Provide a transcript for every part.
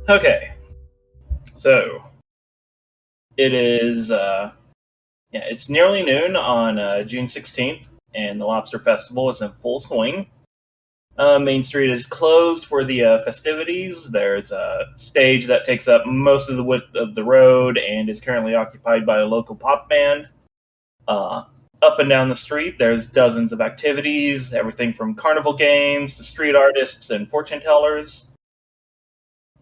Okay, so it is. It's nearly noon on June 16th, and the Lobster Festival is in full swing. Main Street is closed for the festivities. There's a stage that takes up most of the width of the road and is currently occupied by a local pop band. Uh, Up and down the street, there's dozens of activities, everything from carnival games to street artists and fortune tellers.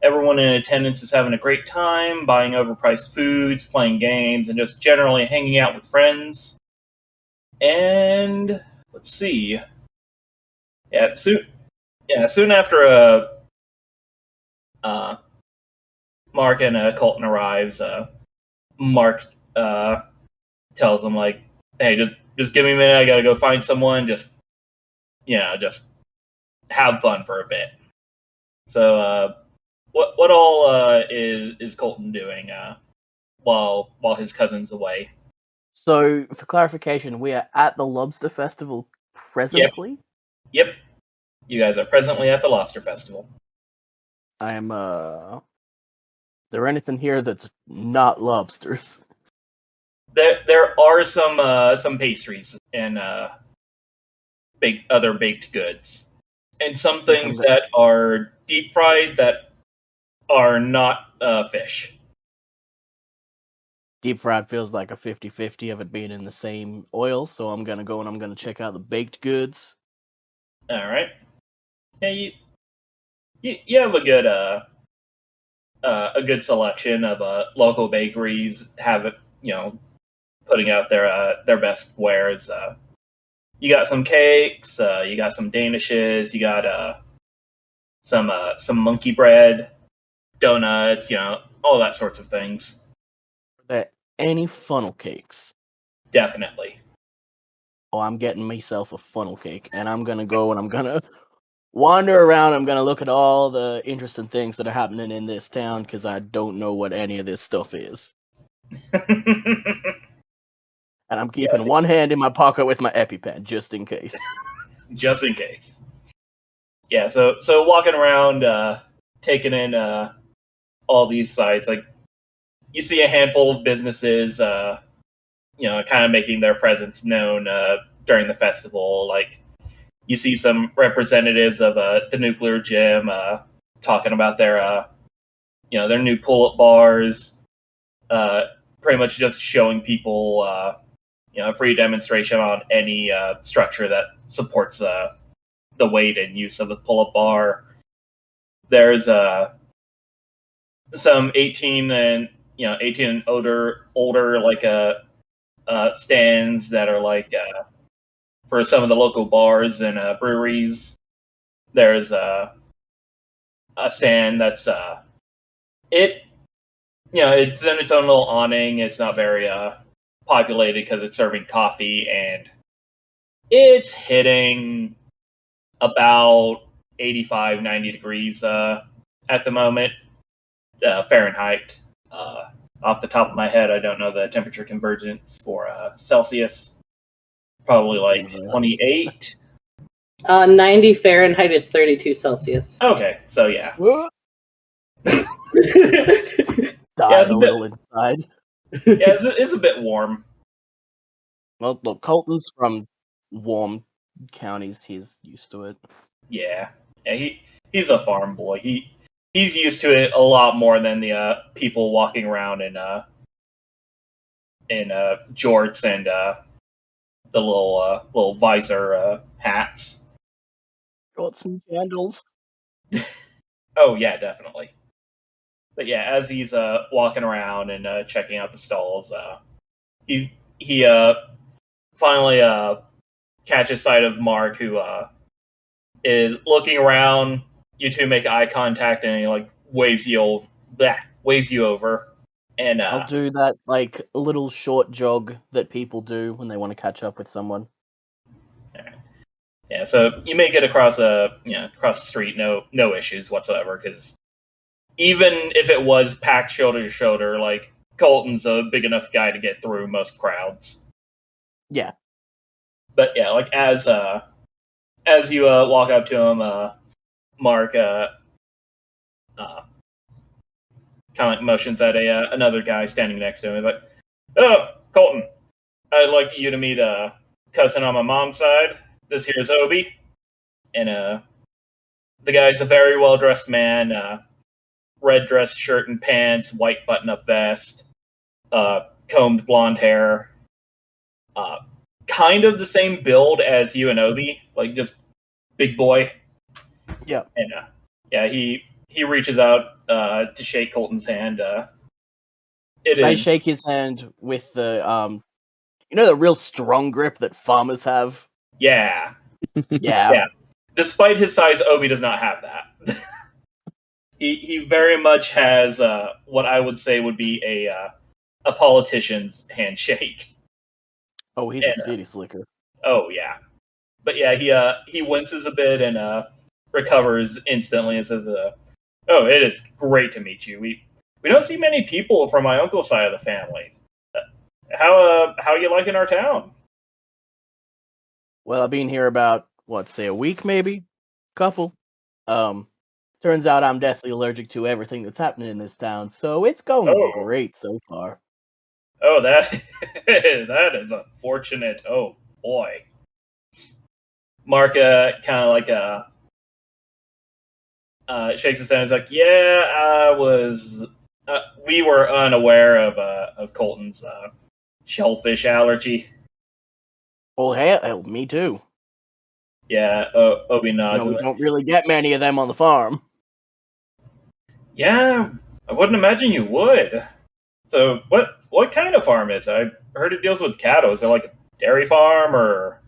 Everyone in attendance is having a great time, buying overpriced foods, playing games, and just generally hanging out with friends. And let's see. Yeah, soon after uh, Mark and Colton arrives, Mark tells them like, "Hey, just give me a minute. I gotta go find someone. Just have fun for a bit." So, what all is Colton doing while his cousin's away? So, for clarification, we are at the Lobster Festival presently? Yep. You guys are presently at the Lobster Festival. I am, there anything here that's not lobsters? There are some pastries and other baked goods, and some things that are deep fried that are not fish. Deep fried feels like a 50-50 of it being in the same oil, so I'm gonna go and I'm gonna check out the baked goods. All right. Yeah, you have a good selection of local bakeries have it, putting out their best wares. You got some cakes, you got some danishes, you got some monkey bread, donuts, all that sorts of things. Are there any funnel cakes? Definitely. Oh, I'm getting myself a funnel cake, and I'm gonna go and I'm gonna wander around. I'm gonna look at all the interesting things that are happening in this town because I don't know what any of this stuff is. And I'm keeping one hand in my pocket with my EpiPen just in case. Just in case. Yeah, so walking around, taking in all these sites, like you see a handful of businesses, kind of making their presence known during the festival. Like you see some representatives of the nuclear gym talking about their new pull-up bars, pretty much just showing people a free demonstration on any structure that supports the weight and use of the pull-up bar. There's some 18 and 18 and older like stands that are like for some of the local bars and breweries. There's a stand that's it's in its own little awning. It's not very populated because it's serving coffee, and it's hitting about 85, 90 degrees at the moment, Fahrenheit. Off the top of my head, I don't know the temperature convergence for Celsius. Probably like 28. 90 Fahrenheit is 32 Celsius. Okay, so yeah. Died a little inside. Yeah, it's a bit warm. Well, look, Colton's from warm counties. He's used to it. Yeah, he's a farm boy. He's used to it a lot more than the people walking around in jorts and the little visor hats. Got some candles. Oh yeah, definitely. But yeah, as he's walking around and checking out the stalls, he finally catches sight of Mark, who is looking around. You two make eye contact, and he like waves you over. And I'll do that like a little short jog that people do when they want to catch up with someone. Yeah, so you make it across across the street, no issues whatsoever. Because even if it was packed shoulder to shoulder, like Colton's a big enough guy to get through most crowds. Yeah. But yeah, like as you walk up to him, Mark kind of like motions at another guy standing next to him. He's like, "Oh, Colton, I'd like you to meet a cousin on my mom's side. This here's Obi." And the guy's a very well dressed man, red dress shirt and pants, white button up vest, combed blonde hair, kind of the same build as you and Obi, like just big boy. Yeah. And yeah, he reaches out to shake Colton's hand. I shake his hand with the the real strong grip that farmers have. Yeah. Yeah. Despite his size, Obi does not have that. he very much has what I would say would be a politician's handshake. Oh, he's a city slicker. Oh yeah, but yeah, he winces a bit and recovers instantly and says, "Oh, it is great to meet you. We don't see many people from my uncle's side of the family. How you liking our town?" Well, I've been here about a week, maybe, couple. Turns out I'm deathly allergic to everything that's happening in this town, so it's going great so far. Oh, that that is unfortunate. Oh boy. Mark kind of like shakes his head. He's like, "Yeah, I was. We were unaware of Colton's shellfish allergy." Oh, hell, me too. Yeah, Obi nods. We don't really get many of them on the farm. Yeah, I wouldn't imagine you would. So, what kind of farm is it? I heard it deals with cattle. Is it like a dairy farm or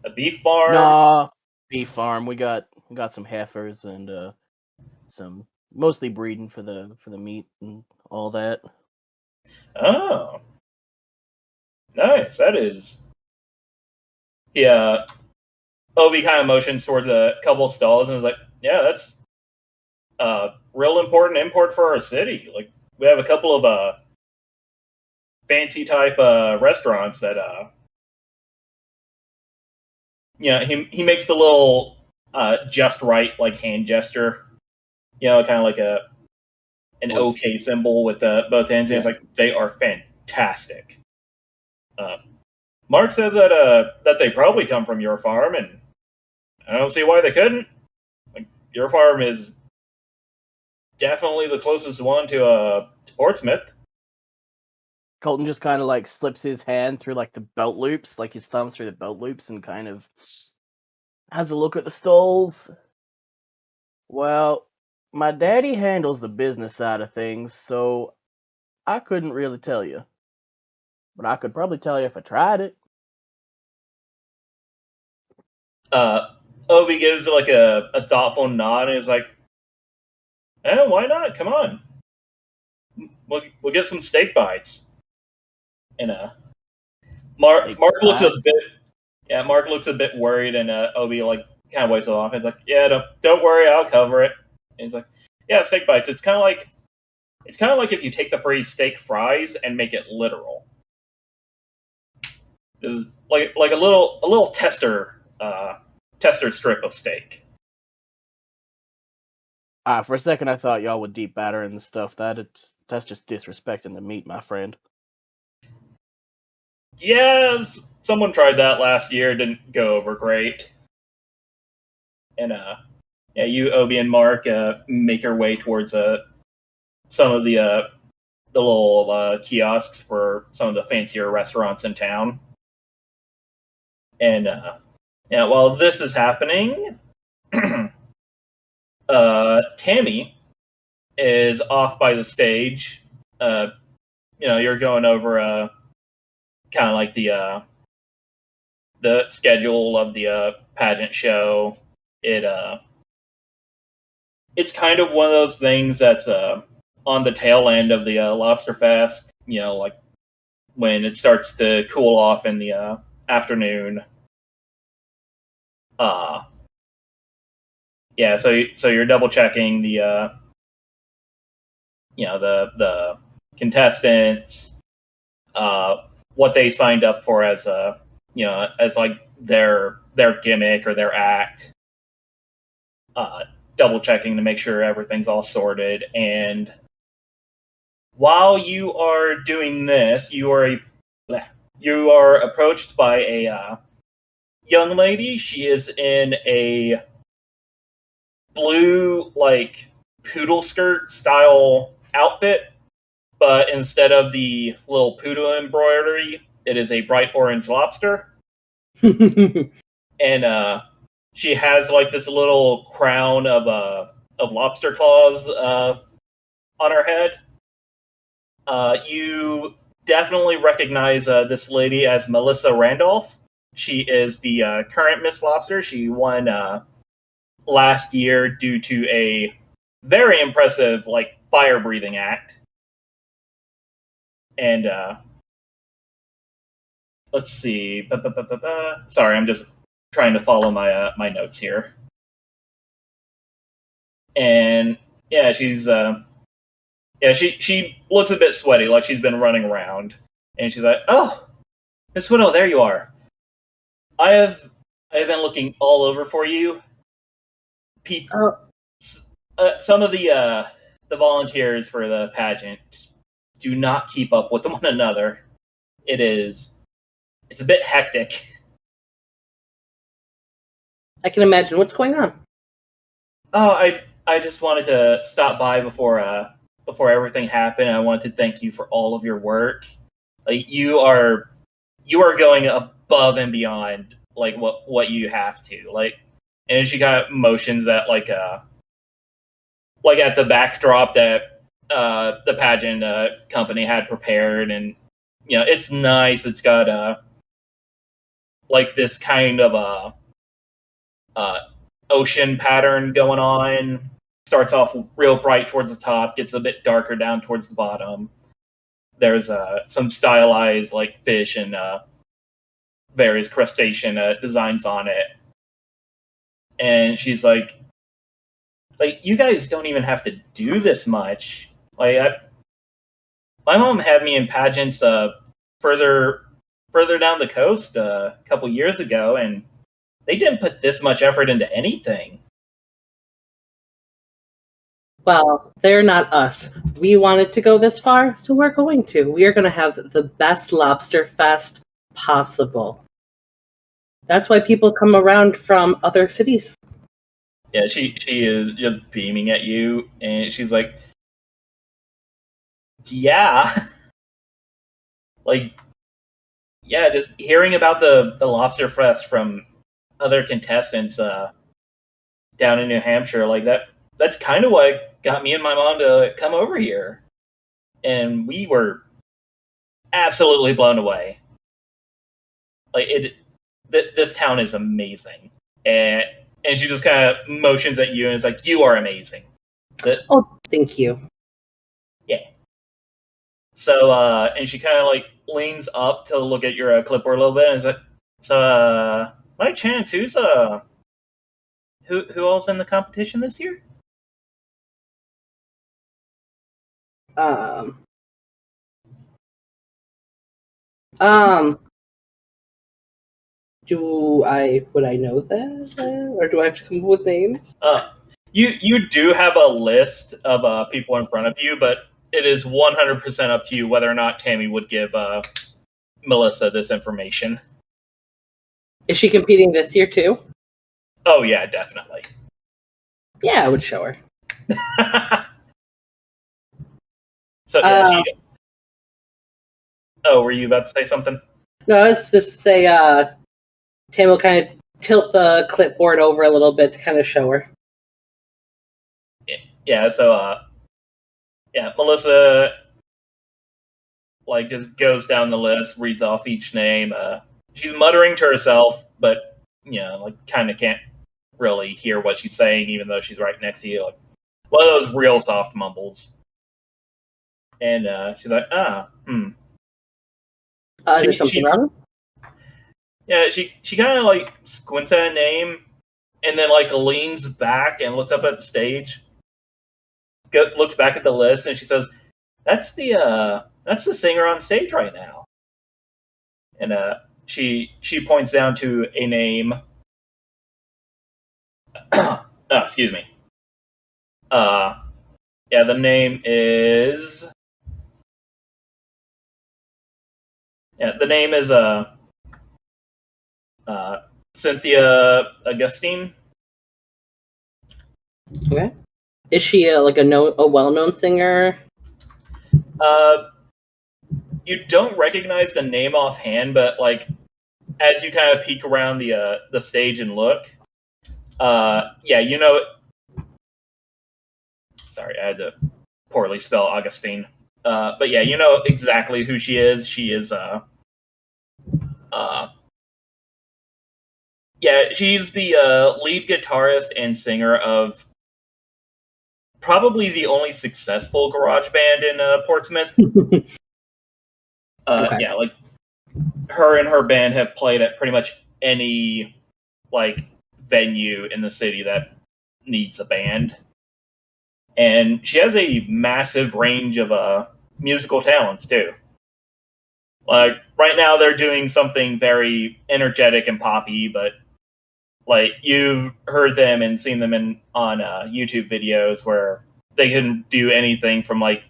a beef farm? Nah, beef farm. We got some heifers and some mostly breeding for the meat and all that. Oh, nice. That is. Yeah, Obi kind of motions towards a couple stalls and is like, "Yeah, that's real important import for our city. Like, we have a couple of fancy type restaurants that he makes the little just right like hand gesture, kind of like an OK symbol with both hands. And it's like, they are fantastic. Mark says that they probably come from your farm, and I don't see why they couldn't. Like, your farm is definitely the closest one to Portsmouth. Colton just kind of like slips his hand through like the belt loops, like his thumb through the belt loops, and kind of has a look at the stalls. Well, my daddy handles the business side of things, so I couldn't really tell you. But I could probably tell you if I tried it. Obi gives like a thoughtful nod and is like, why not? Come on. We'll get some steak bites. And Mark looks a bit Mark looks a bit worried, and Obi like kind of waves it off. He's like, "Yeah, don't worry, I'll cover it." And he's like, "Yeah, steak bites. It's kind of like if you take the phrase steak fries and make it literal. It's like a little tester strip of steak." For a second, I thought y'all would deep batter and stuff. That's just disrespecting the meat, my friend. Yes, someone tried that last year. Didn't go over great. And you, Obi, and Mark make your way towards some of the little kiosks for some of the fancier restaurants in town. And while this is happening, Tammy is off by the stage. You're going over kind of like the schedule of the pageant show. It's kind of one of those things that's on the tail end of the Lobster Fest. Like when it starts to cool off in the afternoon. So you're double checking the the contestants, what they signed up for as as like their gimmick or their act, double checking to make sure everything's all sorted. And while you are doing this, you are approached by a young lady. She is in a blue, like, poodle skirt style outfit, but instead of the little poodle embroidery, it is a bright orange lobster. And she has like this little crown of lobster claws on her head. You definitely recognize this lady as Melissa Randolph. She is the current Miss Lobster. She won last year due to a very impressive like fire breathing act. And let's see. Sorry, I'm just trying to follow my notes here. And yeah, she looks a bit sweaty, like she's been running around. And she's like, "Oh, Miss Widow, there you are. I have been looking all over for you. People, some of the volunteers for the pageant do not keep up with one another. It's a bit hectic." I can imagine. What's going on? Oh, I just wanted to stop by before everything happened. I wanted to thank you for all of your work. Like you are going above and beyond like what you have to. Like, and she kind of motions at like at the backdrop that the pageant company had prepared, and it's nice. It's got like this kind of ocean pattern going on. Starts off real bright towards the top, gets a bit darker down towards the bottom. There's some stylized like fish and various crustacean designs on it. And she's like, you guys don't even have to do this much. My mom had me in pageants further down the coast a couple years ago, and they didn't put this much effort into anything. Well, they're not us. We wanted to go this far, so we're going to. We are going to have the best lobster fest possible. That's why people come around from other cities. Yeah, she is just beaming at you, and she's like, "Yeah, like, yeah, just hearing about the Lobster Fest from other contestants down in New Hampshire, like that's kind of what got me and my mom to come over here, and we were absolutely blown away. Like this town is amazing." And she just kind of motions at you and is like, "You are amazing." Oh, thank you. Yeah. So and she kind of like leans up to look at your clipboard a little bit and is like, "So by chance, who else in the competition this year?" Um, would I know that, or do I have to come up with names? You do have a list of people in front of you, but it is 100% up to you whether or not Tammy would give Melissa this information. Is she competing this year too? Oh yeah, definitely. Yeah, I would show her. So yeah, Oh, were you about to say something? No, let's just say Tam will kind of tilt the clipboard over a little bit to kind of show her. Yeah, so yeah, Melissa like just goes down the list, reads off each name. She's muttering to herself, but like kind of can't really hear what she's saying, even though she's right next to you. Like one of those real soft mumbles. And she's like, Is there something wrong? Yeah, she kind of like squints at a name, and then like leans back and looks up at the stage. Looks back at the list, and she says, that's the singer on stage right now." And she points down to a name. Oh, excuse me. Yeah, the name is Yeah, the name is Cynthia Augustine. Okay. Is she a well-known singer? You don't recognize the name offhand, but like as you kind of peek around the stage and look, yeah, you know. Sorry, I had to poorly spell Augustine. But yeah, you know exactly who she is. She is yeah, she's the lead guitarist and singer of probably the only successful garage band in Portsmouth. Okay. Yeah, like her and her band have played at pretty much any like venue in the city that needs a band, and she has a massive range of musical talents too. Like right now, they're doing something very energetic and poppy, but like you've heard them and seen them on YouTube videos where they can do anything from like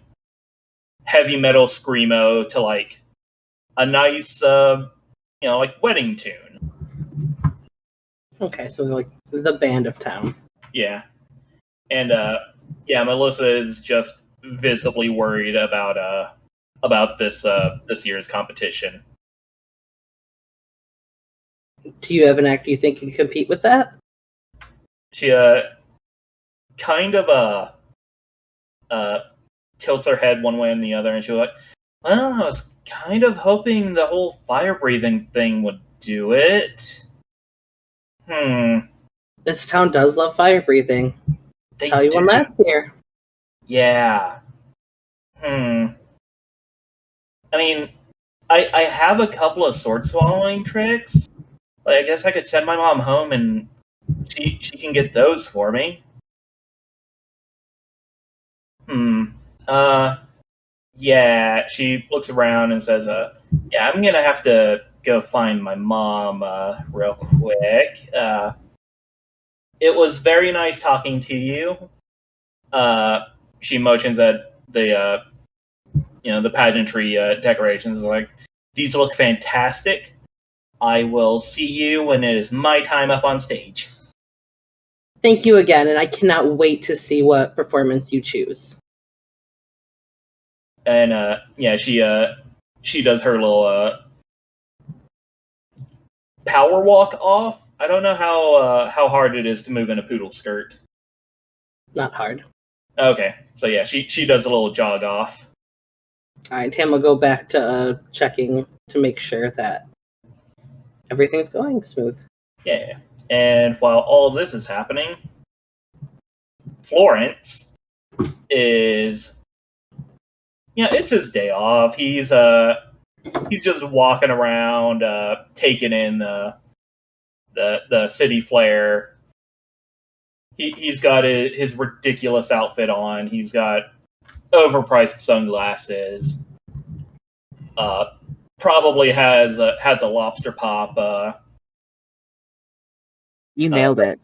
heavy metal screamo to like a nice, like wedding tune. Okay, so like the band of town. Yeah, and yeah, Melissa is just visibly worried about this year's competition. Do you have an act you think can compete with that? She kind of tilts her head one way and the other, and she's like, "Well, I was kind of hoping the whole fire breathing thing would do it." This town does love fire breathing. They How you do. won last year? Yeah. I mean, I have a couple of sword swallowing tricks. Like, I guess I could send my mom home and she can get those for me. Yeah, she looks around and says, yeah, I'm gonna have to go find my mom, real quick. It was very nice talking to you. She motions at the, the pageantry decorations. Like, these look fantastic. I will see you when it is my time up on stage. Thank you again, and I cannot wait to see what performance you choose. And yeah, she does her little power walk off. I don't know how hard it is to move in a poodle skirt. Not hard. Okay, so yeah, she does a little jog off. All right, Tam will go back to checking to make sure that everything's going smooth. Yeah, and while all this is happening, Florence is, it's his day off. He's just walking around, taking in the city flair. He's got his ridiculous outfit on. He's got overpriced sunglasses. Probably has a lobster pop. You nailed it.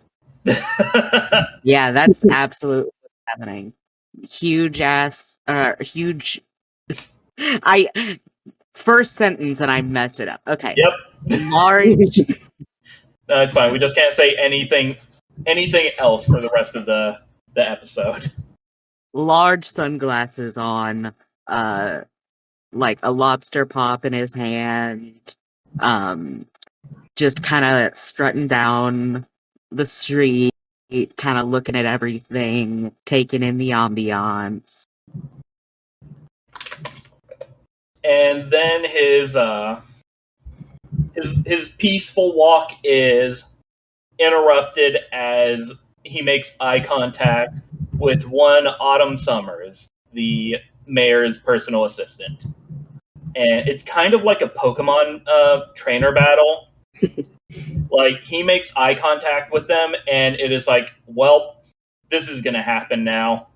Yeah, that's absolutely what's happening. Huge. I first sentence and I messed it up. Okay. Yep. Large. No, it's fine. We just can't say anything else for the rest of the episode. Large sunglasses on, like a lobster pop in his hand, just kind of strutting down the street, kind of looking at everything, taking in the ambiance. And then his peaceful walk is interrupted as he makes eye contact with one Autumn Summers, the mayor's personal assistant. And it's kind of like a Pokemon trainer battle. Like, he makes eye contact with them, and it is like, well, this is going to happen now.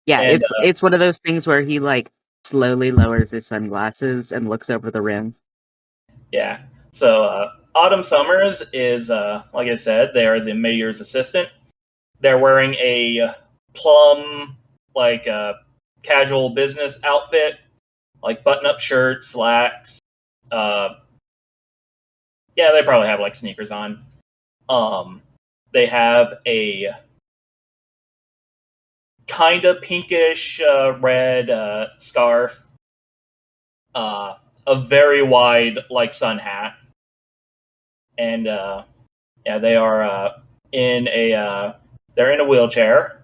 Yeah, And, it's one of those things where he like slowly lowers his sunglasses and looks over the rim. Yeah. So Autumn Summers is, like I said, they are the mayor's assistant. They're wearing a plum, like, casual business outfit. like button-up shirts, slacks. Yeah, they probably have like sneakers on. They have a kind of pinkish red scarf, a very wide like sun hat, and yeah, they are in a they're in a wheelchair,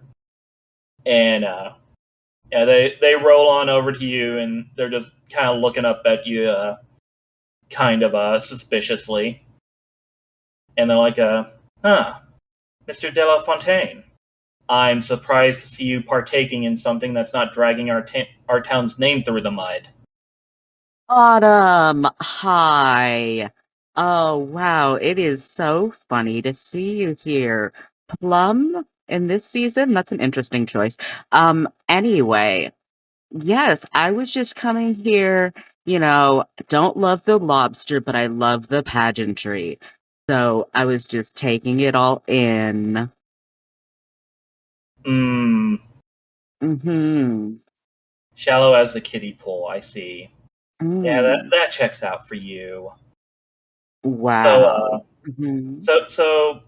and yeah, they roll on over to you, and they're just kind of looking up at you, kind of suspiciously, and they're like, huh, Mr. De La Fontaine. I'm surprised to see you partaking in something that's not dragging our town's name through the mud. Autumn, hi. Oh, wow. It is so funny to see you here. Plum in this season? That's an interesting choice. Anyway, yes, I was just coming here, don't love the lobster, but I love the pageantry. So I was just taking it all in. Mmm, Mm-hmm. shallow as a kiddie pool, I see. Yeah, Mm. that checks out for you. So, Wow. Mhm. so,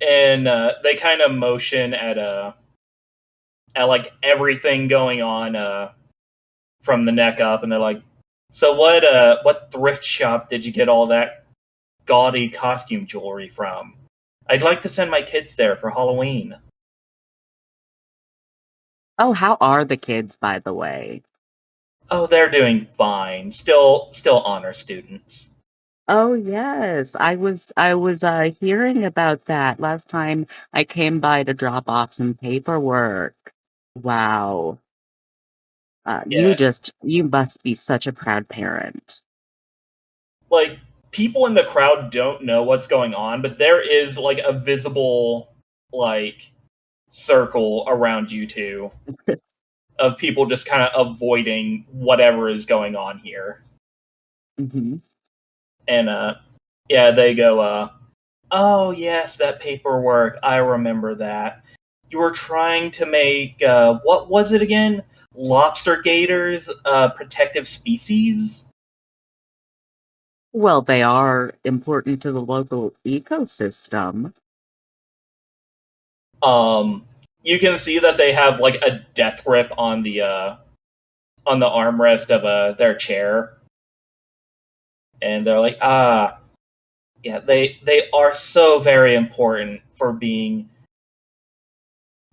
and they kind of motion at like everything going on from the neck up, and they're like, "So what thrift shop did you get all that gaudy costume jewelry from? I'd like to send my kids there for Halloween." Oh, how are the kids, by the way? Oh, they're doing fine. Still honor students. Oh, yes. I was hearing about that last time I came by to drop off some paperwork. Wow. Yeah, You must be such a proud parent. like people in the crowd don't know what's going on, but there is like a visible like circle around you two of people just kind of avoiding whatever is going on here. Hmm. And yeah, they go, "Oh yes, that paperwork. I remember that. You were trying to make what was it again? Lobster gators, protective species." Well, they are important to the local ecosystem. Um, you can see that they have like a death grip on the armrest of their chair, and they're like, "Ah, yeah, they are so very important for being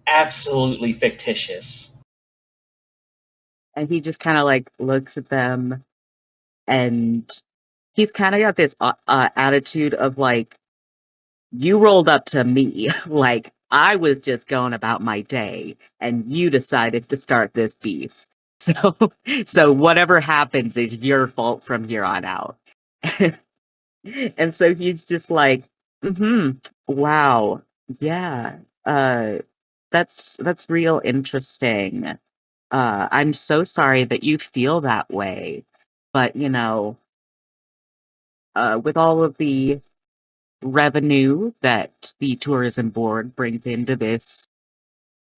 absolutely fictitious." And he just kind of like looks at them and he's kind of got this attitude of like, you rolled up to me like I was just going about my day and you decided to start this beef. So so whatever happens is your fault from here on out. And so he's just like, wow. Yeah. Uh that's real interesting. I'm so sorry that you feel that way. But with all of the revenue that the tourism board brings into this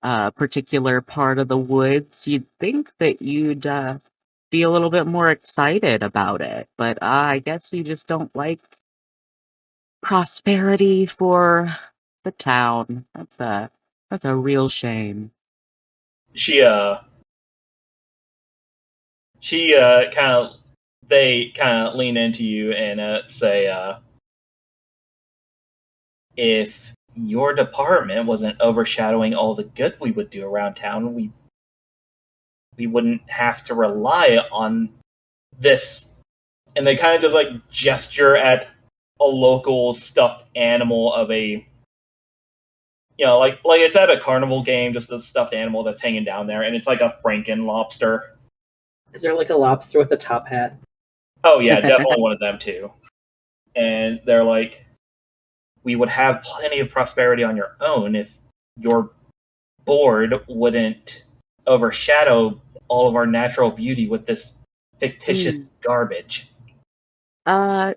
particular part of the woods, you'd think that you'd be a little bit more excited about it. But I guess you just don't like prosperity for the town. That's a real shame. She she kind of they kind of lean into you and say, "If your department wasn't overshadowing all the good we would do around town, we wouldn't have to rely on this." And they kind of just like gesture at a local stuffed animal of a, like it's at a carnival game, just a stuffed animal that's hanging down there, and it's like a Franken lobster. Is there like a lobster with a top hat? Oh yeah, definitely one of them too. And they're like, "We would have plenty of prosperity on your own if your board wouldn't overshadow all of our natural beauty with this fictitious Mm. garbage."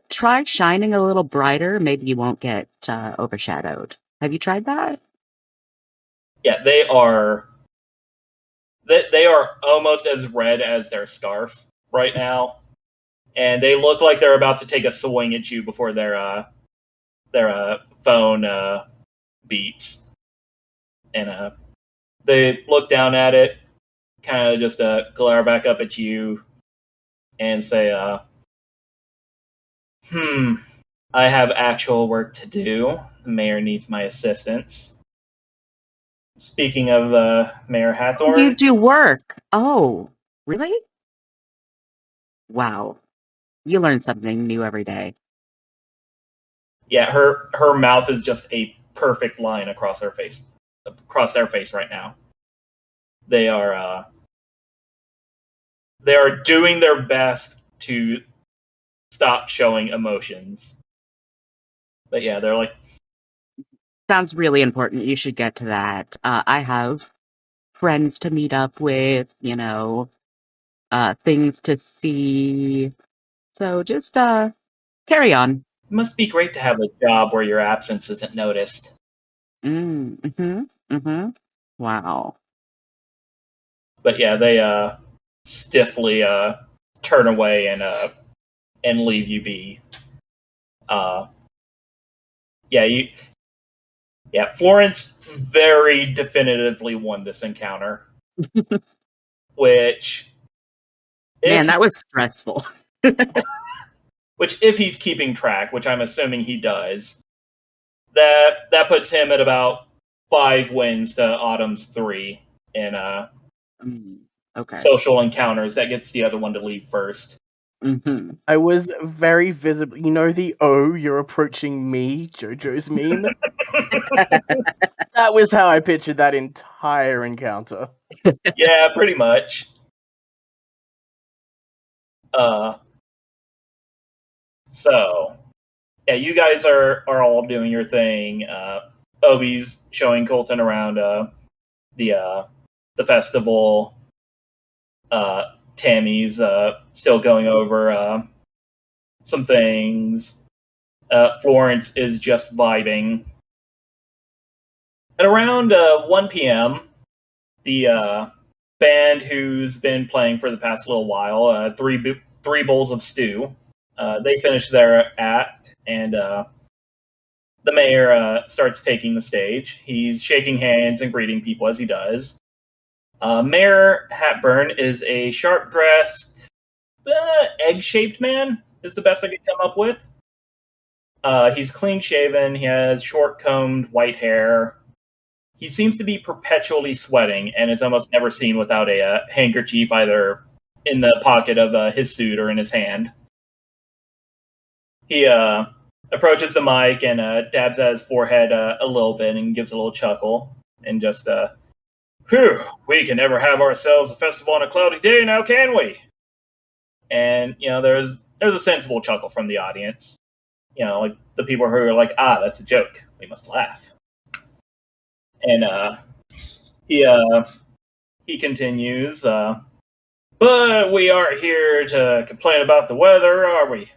Try shining a little brighter. Maybe you won't get overshadowed. Have you tried that? Yeah, they are almost as red as their scarf right now, and they look like they're about to take a swing at you before their phone beeps. And they look down at it, kind of just glare back up at you, and say, I have actual work to do. The mayor needs my assistance. Speaking of Mayor Hathorn... You do work. Oh, really? Wow. You learn something new every day. Yeah, her mouth is just a perfect line across their face right now. They are doing their best to stop showing emotions. But yeah, they're like, Sounds really important. You should get to that. I have friends to meet up with, things to see. So just carry on. it must be great to have a job where your absence isn't noticed. Wow. But yeah, they stiffly turn away and leave you be. Florence very definitively won this encounter. Which, Man, that was stressful. Which, if he's keeping track, which I'm assuming he does, that puts him at about 5 wins to Autumn's 3 in okay. social encounters. That gets the other one to leave first. Mm-hmm. I was very visible. You know the you're approaching me, JoJo's meme? That was how I pictured that entire encounter. Yeah, pretty much. So, yeah, you guys are all doing your thing. Obi's showing Colton around the festival. Tammy's still going over some things. Florence is just vibing. At around 1 p.m., the band who's been playing for the past little while, three bowls of stew, they finish their act, and the mayor starts taking the stage. He's shaking hands and greeting people as he does. Mayor Hatburn is a sharp-dressed, egg-shaped man, is the best I could come up with. He's clean-shaven, he has short-combed white hair. He seems to be perpetually sweating and is almost never seen without a handkerchief either in the pocket of his suit or in his hand. He approaches the mic and dabs at his forehead a little bit and gives a little chuckle and just, "Whew, we can never have ourselves a festival on a cloudy day now, can we?" And, there's a sensible chuckle from the audience. Like the people who are like, that's a joke. We must laugh. And he continues, "But we aren't here to complain about the weather, are we?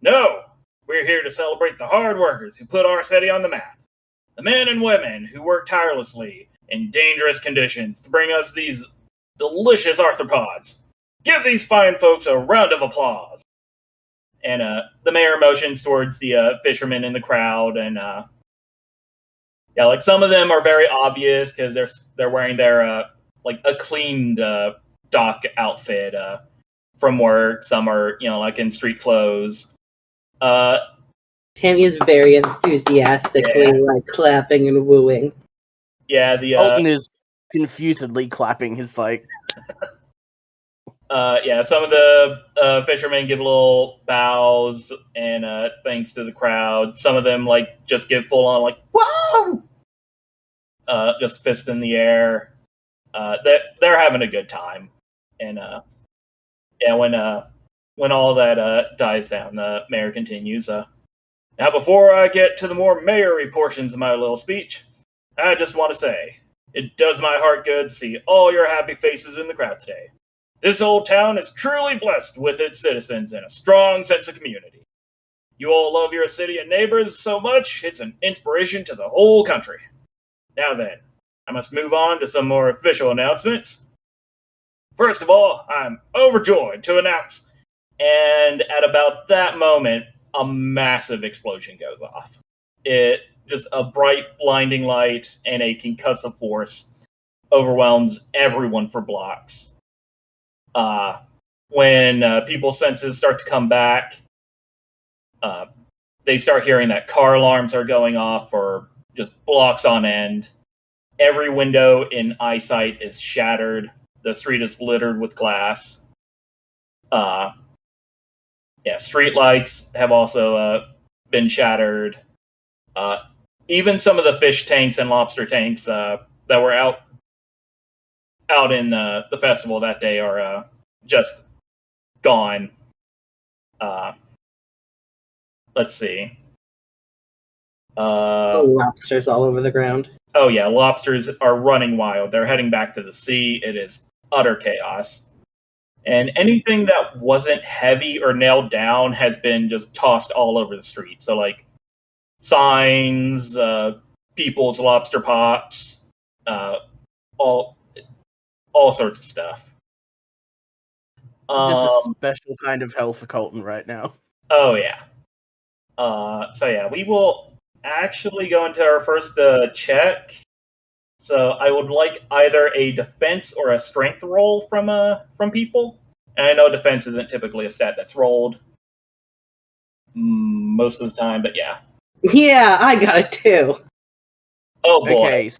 No, we're here to celebrate the hard workers who put our city on the map. The men and women who work tirelessly in dangerous conditions to bring us these delicious arthropods. Give these fine folks a round of applause." And the mayor motions towards the fishermen in the crowd, and like some of them are very obvious because they're wearing their like a cleaned dock outfit from work. Some are like in street clothes. Tammy is very enthusiastically like clapping and wooing. Yeah, the Colton is confusedly clapping his like. Some of the fishermen give little bows and thanks to the crowd. Some of them like just give full on like whoa, just fist in the air. They're having a good time, and when all that dies down, the mayor continues. Now, before I get to the more mayory portions of my little speech, I just want to say it does my heart good to see all your happy faces in the crowd today. This old town is truly blessed with its citizens and a strong sense of community. You all love your city and neighbors so much, it's an inspiration to the whole country. Now then, I must move on to some more official announcements. First of all, I'm overjoyed to announce. And at about that moment, a massive explosion goes off. It just a bright, blinding light and a concussive force overwhelms everyone for blocks. When people's senses start to come back, they start hearing that car alarms are going off for just blocks on end. Every window in eyesight is shattered. The street is littered with glass. Street lights have also been shattered. Even some of the fish tanks and lobster tanks that were out in the festival that day are just gone. Let's see. Lobsters all over the ground. Oh yeah, lobsters are running wild. They're heading back to the sea. It is utter chaos. And anything that wasn't heavy or nailed down has been just tossed all over the street. So like signs, people's lobster pots, all sorts of stuff. Just a special kind of hell for Colton right now. Oh yeah. We will actually go into our first check. So I would like either a defense or a strength roll from people. And I know defense isn't typically a stat that's rolled most of the time, but yeah. Yeah, I got it too. Oh boy. Okay,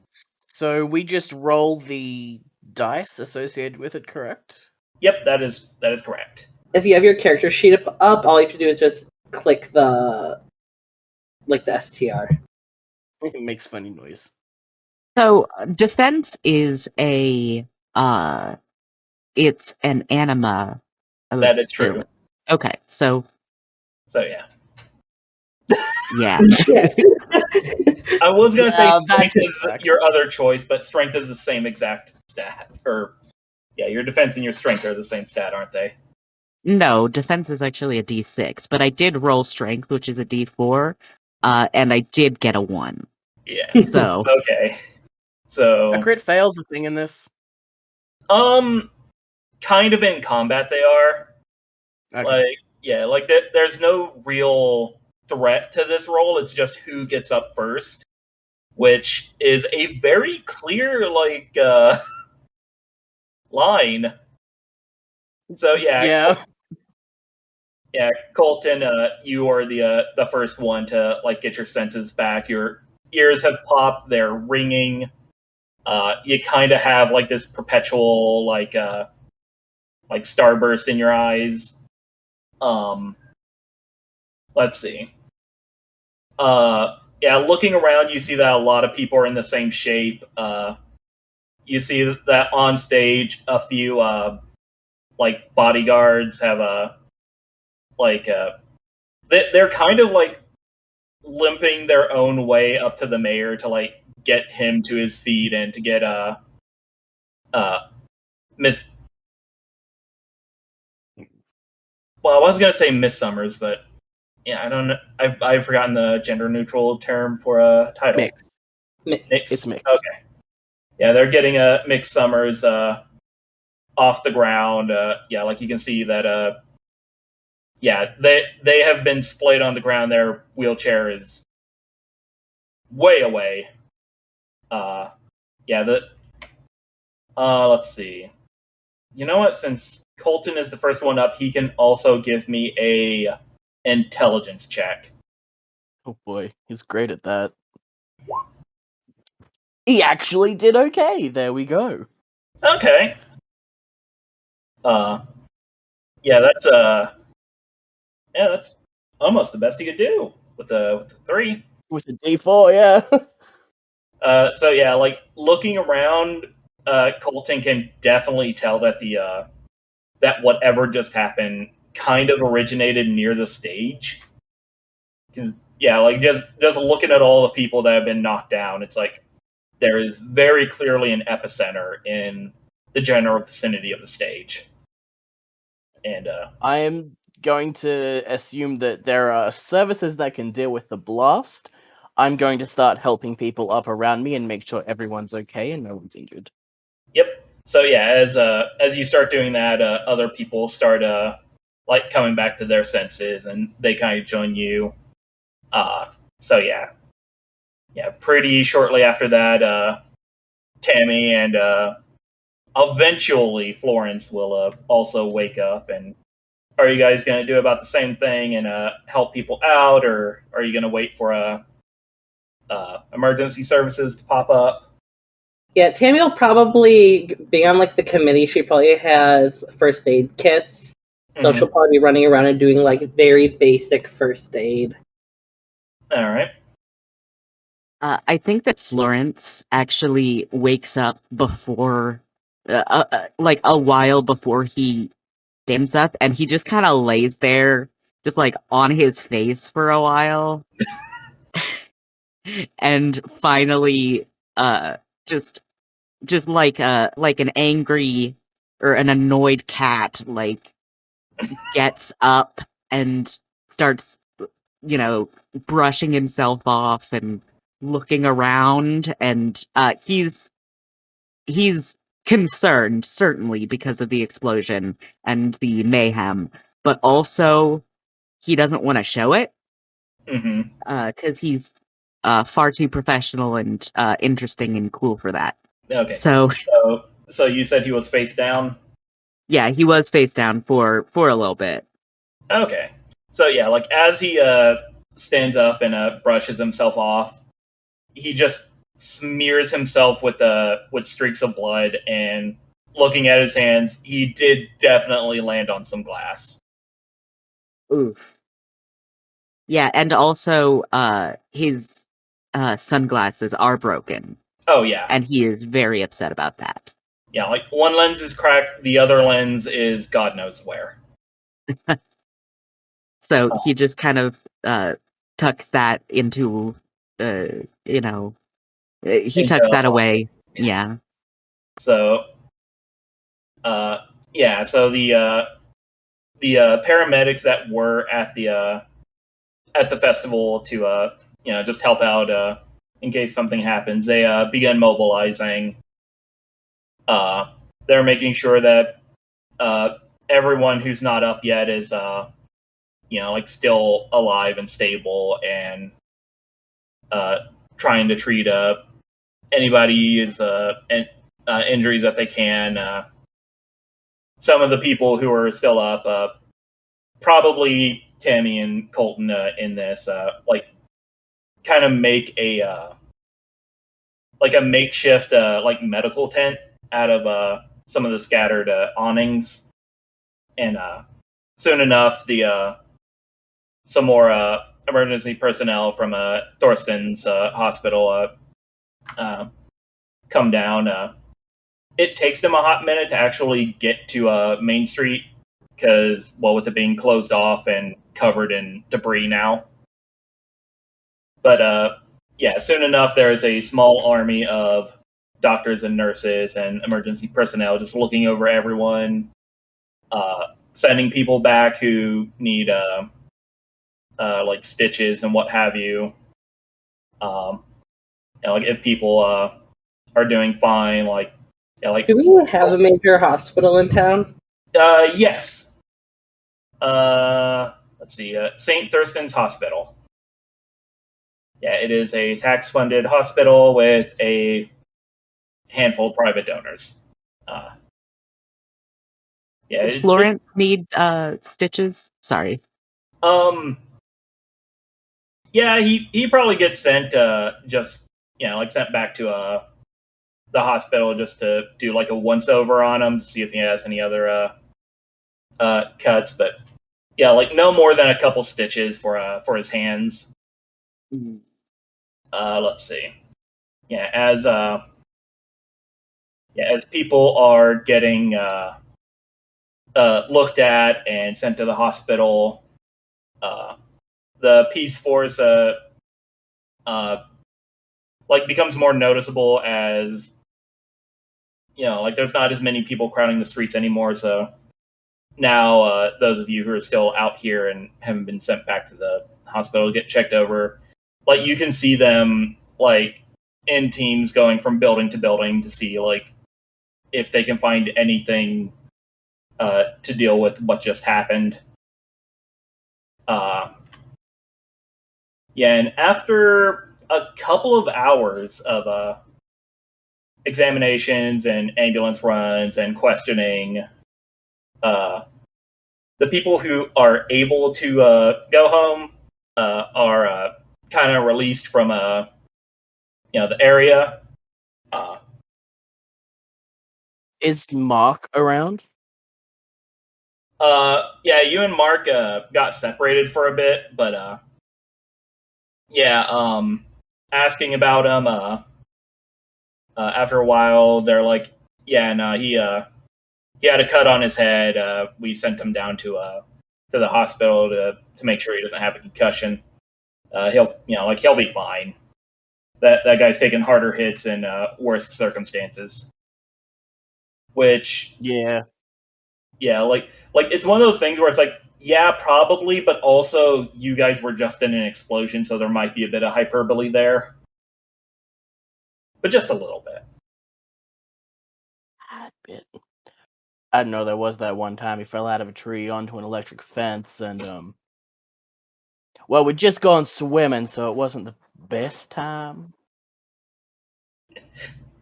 so we just roll the dice associated with it, correct? Yep, that is correct. If you have your character sheet up, all you have to do is just click the STR. It makes funny noise. So defense is it's an anima. That is true. Okay, so yeah. yeah. I was gonna say strength is tracks. your other choice, but strength is the same exact stat. Your defense and your strength are the same stat, aren't they? No, defense is actually a D6, but I did roll strength, which is a D4, and I did get a 1. Yeah. So Okay. So A crit fail's a thing in this. kind of in combat they are. Okay. There's no real threat to this roll. It's just who gets up first, which is a very clear line. So Yeah. Colton, you are the first one to get your senses back. Your ears have popped; they're ringing. You kind of have this perpetual starburst in your eyes. Let's see. Looking around, you see that a lot of people are in the same shape. You see that on stage, a few bodyguards have they're kind of limping their own way up to the mayor to get him to his feet and to get Miss. Well, I was gonna say Miss Summers, but yeah, I don't know. I've forgotten the gender neutral term for a title. Mix. It's mixed. Okay. Yeah, they're getting Mick Summers off the ground. You can see that. They have been splayed on the ground. Their wheelchair is way away. Let's see. You know what? Since Colton is the first one up, he can also give me a intelligence check. Oh boy, he's great at that. He actually did okay. There we go. Okay. That's almost the best he could do with the 3. With a D4, yeah. Looking around, Colton can definitely tell that that whatever just happened kind of originated near the stage. Just looking at all the people that have been knocked down, it's there is very clearly an epicenter in the general vicinity of the stage. And I am going to assume that there are services that can deal with the blast. I'm going to start helping people up around me and make sure everyone's okay and no one's injured. Yep. So yeah, as you start doing that, other people start like coming back to their senses, and they kind of join you. So yeah, pretty shortly after that, Tammy and eventually Florence will also wake up. And are you guys going to do about the same thing and help people out, or are you going to wait for emergency services to pop up? Yeah, Tammy will probably be on like the committee. She probably has first aid kits. So she'll probably be running around and doing like very basic first aid. All right. I think that Florence actually wakes up before, like a while before he stands up, and he just kind of lays there, just like on his face for a while, and finally, just like an angry or an annoyed cat, like gets up and starts, brushing himself off and looking around, and he's concerned, certainly, because of the explosion and the mayhem, but also he doesn't want to show it because he's far too professional and interesting and cool for that. Okay. So you said he was face down? yeah, he was face down for a little bit. Okay. So yeah, like as he stands up and brushes himself off, he just smears himself with streaks of blood, and looking at his hands, he did definitely land on some glass. Oof. Yeah, and also his sunglasses are broken. Oh yeah. And he is very upset about that. Yeah, like one lens is cracked, the other lens is God knows where. So he just kind of tucks that into, he tucks that away. Yeah. So, so the paramedics that were at the festival to just help out in case something happens, they began mobilizing. They're making sure that everyone who's not up yet is still alive and stable, and trying to treat anybody's injuries that they can. Some of the people who are still up, probably Tammy and Colton in this, kind of make a makeshift medical tent out of some of the scattered awnings, and soon enough some more emergency personnel from Thorsten's hospital come down. It takes them a hot minute to actually get to Main Street because, with it being closed off and covered in debris now. But soon enough, there is a small army of doctors and nurses and emergency personnel just looking over everyone, sending people back who need stitches and what have you. If people are doing fine, do we have a major hospital in town? Yes. Let's see. St. Thurstan's Hospital. Yeah, it is a tax-funded hospital with a handful of private donors. Does Florence need stitches? Sorry. Yeah, he probably gets sent sent back to the hospital just to do a once over on him to see if he has any other cuts, but yeah, no more than a couple stitches for his hands. Mm-hmm. Let's see. Yeah, as people are getting looked at and sent to the hospital, the Peace Force becomes more noticeable as there's not as many people crowding the streets anymore. So now those of you who are still out here and haven't been sent back to the hospital get checked over. You can see them in teams going from building to building to see if they can find anything to deal with what just happened. Yeah, and after a couple of hours of examinations and ambulance runs and questioning, the people who are able to go home are kind of released from the area. Is Mark around? Yeah, you and Mark got separated for a bit, but asking about him. After a while, they're like, "Yeah, no, he had a cut on his head. We sent him down to the hospital to make sure he doesn't have a concussion. He'll be fine. That guy's taking harder hits in worse circumstances." Which, Yeah. like it's one of those things where it's like, yeah, probably, but also you guys were just in an explosion, so there might be a bit of hyperbole there, but just a little bit. I know there was that one time he fell out of a tree onto an electric fence, and well, we'd just gone swimming, so it wasn't the best time.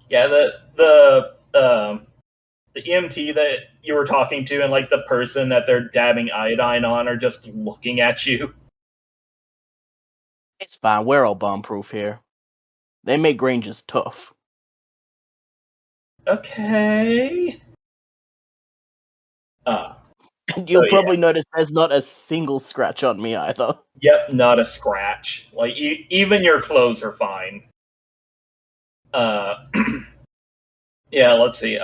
Yeah, the EMT that you were talking to and like the person that they're dabbing iodine on are just looking at you. It's fine. We're all bomb-proof here. They make Granges tough. Okay. You'll probably notice there's not a single scratch on me either. Yep, not a scratch. Like even your clothes are fine. Yeah, let's see.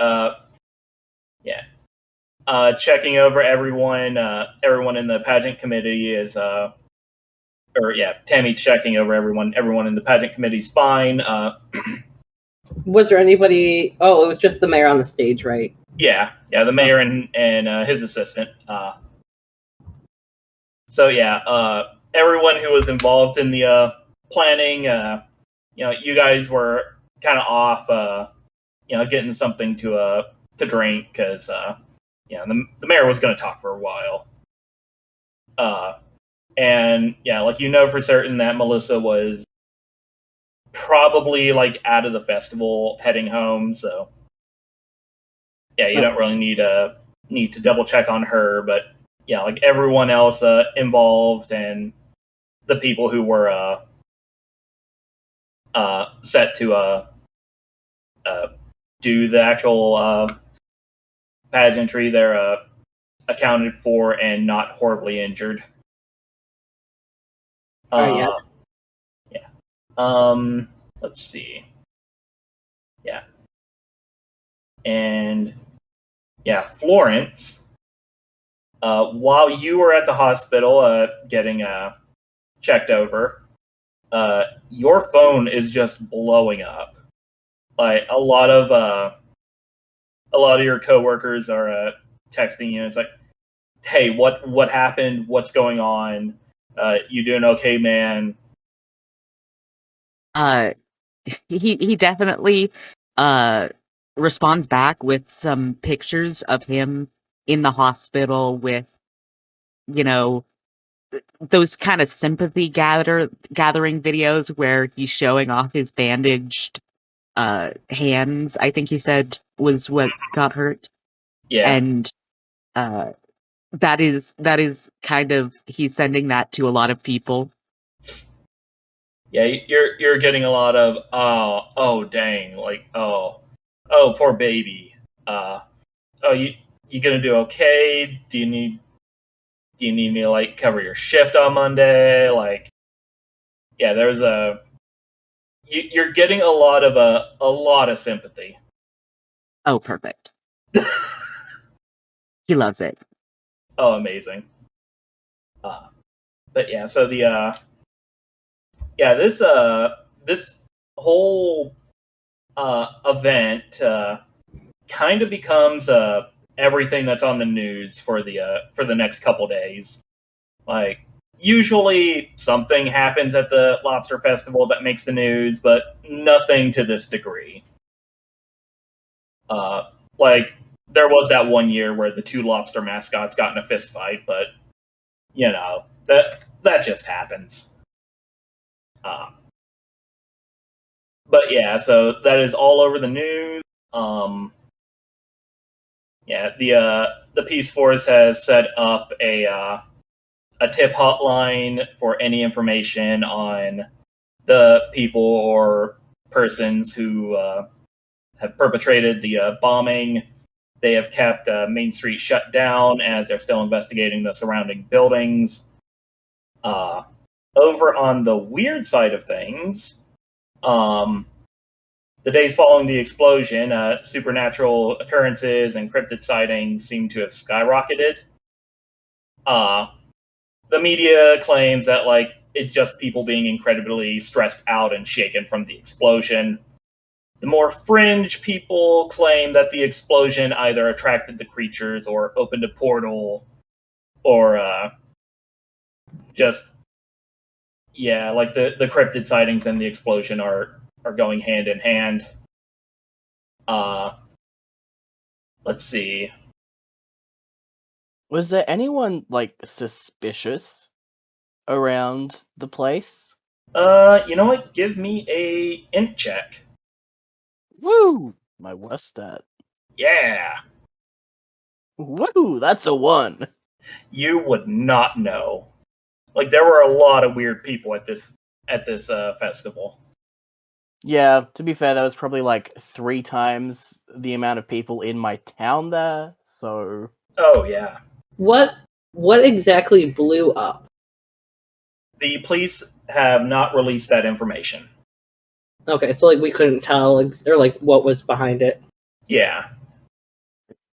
Checking over everyone. Everyone in the pageant committee is Tammy checking over everyone. Everyone in the pageant committee is fine. Was there anybody? Oh, it was just the mayor on the stage, right? Yeah, the mayor and his assistant. Everyone who was involved in the planning, you guys were kind of off, getting something to drink because, the mayor was going to talk for a while. For certain that Melissa was probably like out of the festival heading home, so yeah, you don't really need to double check on her, but yeah, like everyone else involved and the people who were set to do the actual pageantry, they're accounted for and not horribly injured. Let's see. Yeah. And yeah, Florence, while you were at the hospital getting checked over, your phone is just blowing up. Like a lot of your coworkers are texting you. It's like, "Hey, what happened? What's going on? You doing okay, man?" He definitely responds back with some pictures of him in the hospital with, those kind of sympathy gathering videos where he's showing off his bandaged hands, I think you said was what got hurt. Yeah. And that is kind of, he's sending that to a lot of people. Yeah, you're getting a lot of oh dang, like oh poor baby. You gonna do okay? Do you need me to like cover your shift on Monday? Like, yeah, there's you're getting a lot of sympathy. Oh, perfect. He loves it. Oh, amazing. But yeah, so this whole event kind of becomes everything that's on the news for the next couple days. Like, usually something happens at the Lobster Festival that makes the news, but nothing to this degree. like there was that one year where the two lobster mascots got in a fist fight, but that just happens. But yeah, so that is all over the news. The Peace Force has set up a tip hotline for any information on the people or persons who have perpetrated the bombing. They have kept Main Street shut down as they're still investigating the surrounding buildings. Over on the weird side of things, the days following the explosion, supernatural occurrences and cryptid sightings seem to have skyrocketed. The media claims that it's just people being incredibly stressed out and shaken from the explosion. The more fringe people claim that the explosion either attracted the creatures or opened a portal, or just the cryptid sightings and the explosion are going hand in hand. Let's see. Was there anyone suspicious around the place? You know what? Give me a int check. Woo! My worst stat. Yeah. Woo! That's a 1. You would not know. There were a lot of weird people at this festival. Yeah, to be fair, that was probably 3 times the amount of people in my town there, so... Oh, yeah. What exactly blew up? The police have not released that information. Okay, so we couldn't tell, or what was behind it. Yeah.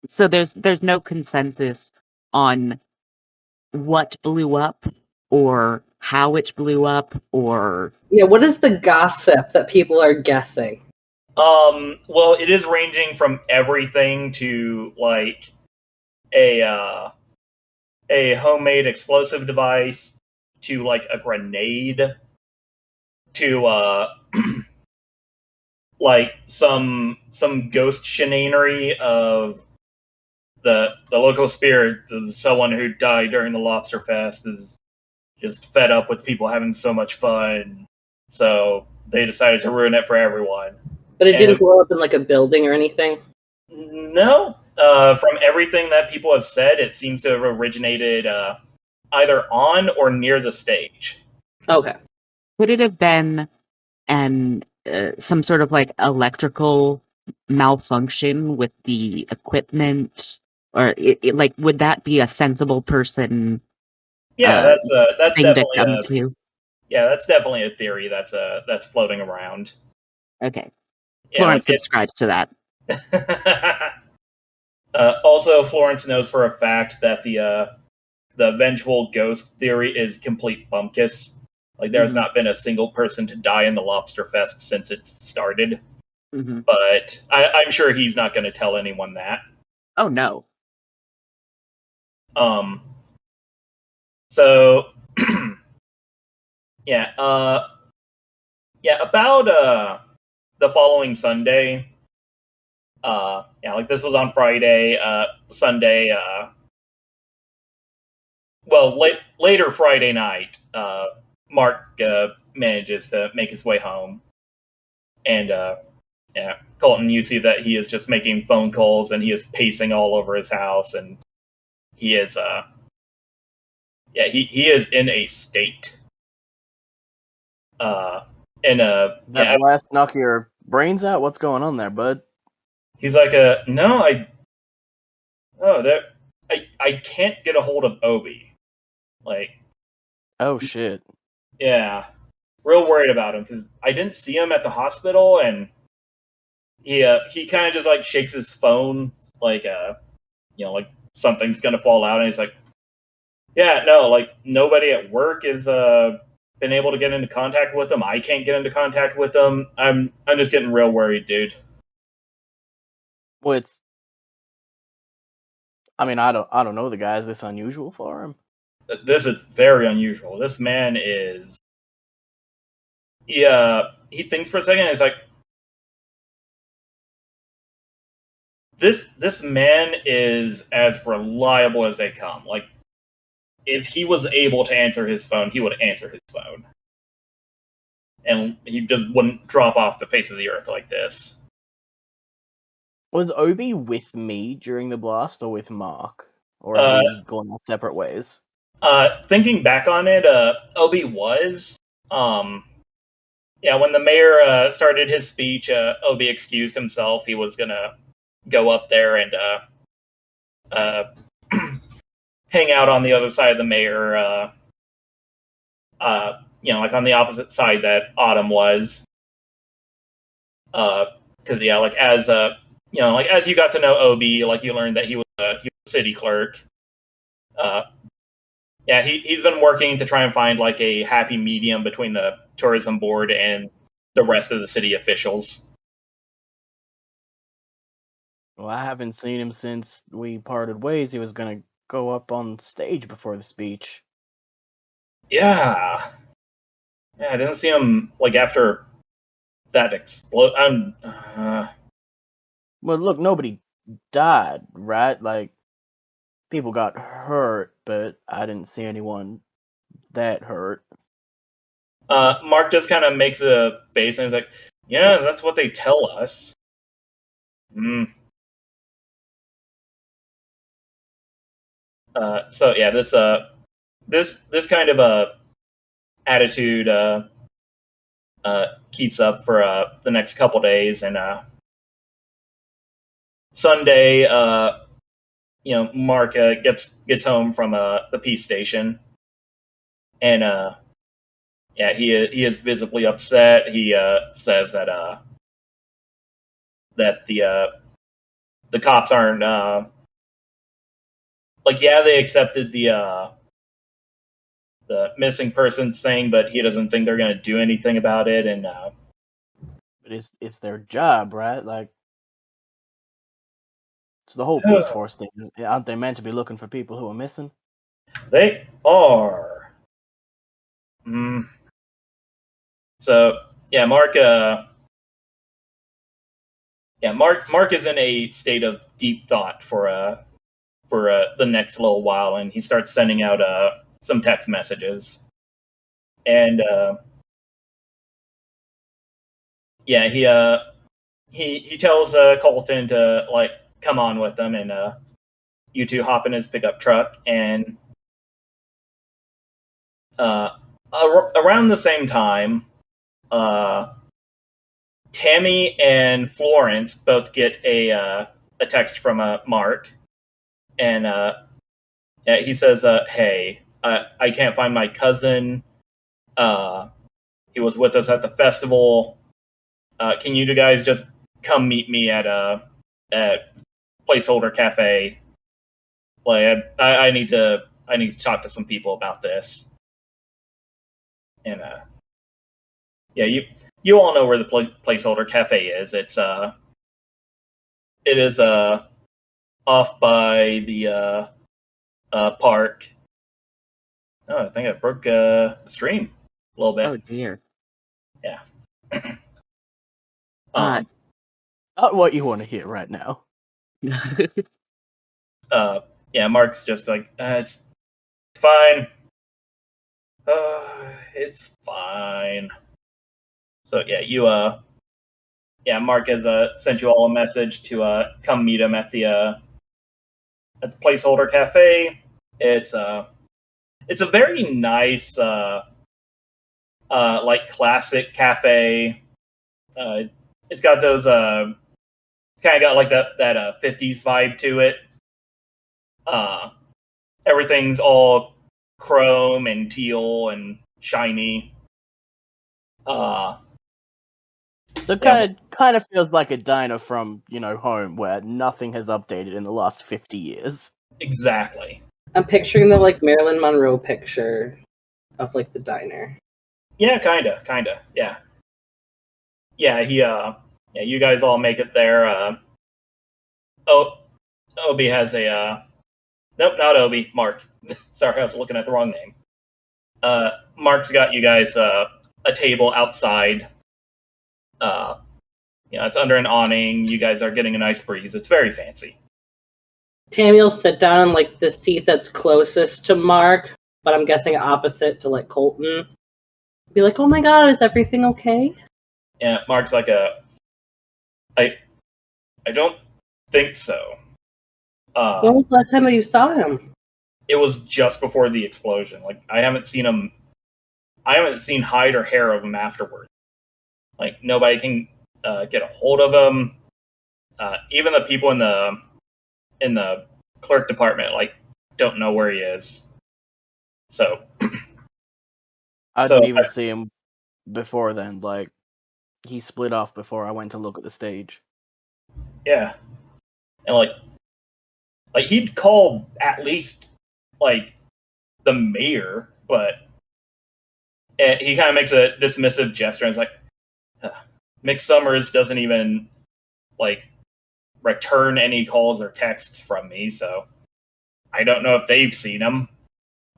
So there's no consensus on what blew up or how it blew up or Yeah, what is the gossip that people are guessing? Well, it is ranging from everything to a homemade explosive device to a grenade to some ghost shenanery of the local spirit of someone who died during the Lobster Fest is just fed up with people having so much fun, so they decided to ruin it for everyone. But it didn't blow up in a building or anything? No. From everything that people have said, it seems to have originated either on or near the stage. Okay. could it have been some sort of electrical malfunction with the equipment, or would that be a sensible person? Yeah, that's thing to definitely come to? yeah, that's definitely a theory that's floating around. Okay, Yeah, Florence subscribes to that. Also, Florence knows for a fact that the vengeful ghost theory is complete bumpkiss. There's not been a single person to die in the Lobster Fest since it started. Mm-hmm. But I'm sure he's not going to tell anyone that. Oh no. So about the following Sunday. This was on Friday. Sunday. Later Friday night. Mark manages to make his way home, and Colton, you see that he is just making phone calls and he is pacing all over his house, and he is he is in a state. Blast knock your brains out? What's going on there, bud? He's like, no, I can't get a hold of Obi. Oh shit. Yeah, real worried about him because I didn't see him at the hospital, and he kind of just shakes his phone like something's gonna fall out, and he's like, yeah, no, nobody at work is been able to get into contact with him. I can't get into contact with him. I'm just getting real worried, dude. Well, I don't know the guy. Is this unusual for him? This is very unusual. This man is. He thinks for a second. And he's like, this man is as reliable as they come. Like, if he was able to answer his phone, he would answer his phone. And he just wouldn't drop off the face of the earth like this. Was Obi with me during the blast or with Mark? Or have we gone our separate ways? Thinking back on it, Obi was. Yeah, when the mayor started his speech, Obi excused himself. He was gonna go up there and hang out on the other side of the mayor. Like on the opposite side that Autumn was. Because like as as you got to know Obi, like you learned that he was a city clerk. He's been working to try and find like a happy medium between the tourism board and the rest of the city officials. Well, I haven't seen him since we parted ways. He was gonna go up on stage before the speech. Yeah, I didn't see him like after that explode. Well, look, nobody died, right? Like, people got hurt, but I didn't see anyone that hurt. Mark just kind of makes a face and is like, "Yeah, that's what they tell us." So yeah, this kind of attitude keeps up for the next couple days, and Sunday, Mark gets home from the peace station, and he is visibly upset. He says that the cops aren't they accepted the missing persons thing, but he doesn't think they're going to do anything about it. And but it's their job, right? Like, it's the whole police force thing. Aren't they meant to be looking for people who are missing? They are. So yeah, Mark is in a state of deep thought for the next little while, and he starts sending out some text messages, and he tells Colton to like come on with them, and you two hop in his pickup truck, and around the same time, Tammy and Florence both get a text from Mark, and he says, "Hey, I can't find my cousin. He was with us at the festival. Can you guys just come meet me at Placeholder Cafe? Like, I need to talk to some people about this." And you all know where the Placeholder Cafe is. It is off by the park. Oh, I think I broke the stream a little bit. Oh dear. Yeah. Not what you want to hear right now. Mark's just like, it's fine. It's fine. So Mark has sent you all a message to come meet him at the Placeholder Cafe. It's a very nice like classic cafe. It's got those it's kind of got like that 50s vibe to it. Everything's all chrome and teal and shiny. So kind of feels like a diner from, home where nothing has updated in the last 50 years. Exactly. I'm picturing the like Marilyn Monroe picture of like the diner. Yeah, kinda. Yeah. Yeah, you guys all make it there. Obi has a nope, not Obi, Mark. Sorry, I was looking at the wrong name. Mark's got you guys a table outside. it's under an awning. You guys are getting a nice breeze. It's very fancy. Tammy will sit down in like the seat that's closest to Mark, but I'm guessing opposite to like Colton. Be like, "Oh my God, is everything okay?" Yeah, Mark's like I don't think so. When was the last time that you saw him? It was just before the explosion. Like, I haven't seen him. I haven't seen hide or hair of him afterward. Like, nobody can get a hold of him. Even the people in the clerk department like don't know where he is. So I didn't even see him before then. Like, he split off before I went to look at the stage. yeah, and like he'd call at least like the mayor, but he kind of makes a dismissive gesture and is like, Mick Summers doesn't even like return any calls or texts from me, so I don't know if they've seen him.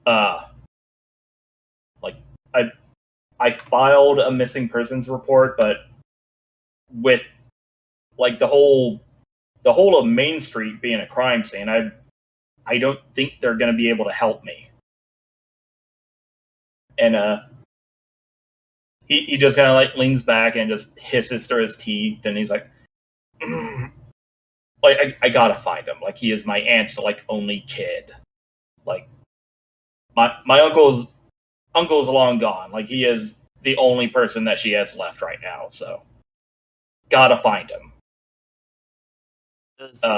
Like I filed a missing persons report, but with like the whole of Main Street being a crime scene, I don't think they're going to be able to help me. And he just kind of like leans back and just hisses through his teeth, and he's like, like I gotta find him. Like, he is my aunt's like only kid. Like my uncle's long gone. Like, he is the only person that she has left right now. So gotta find him.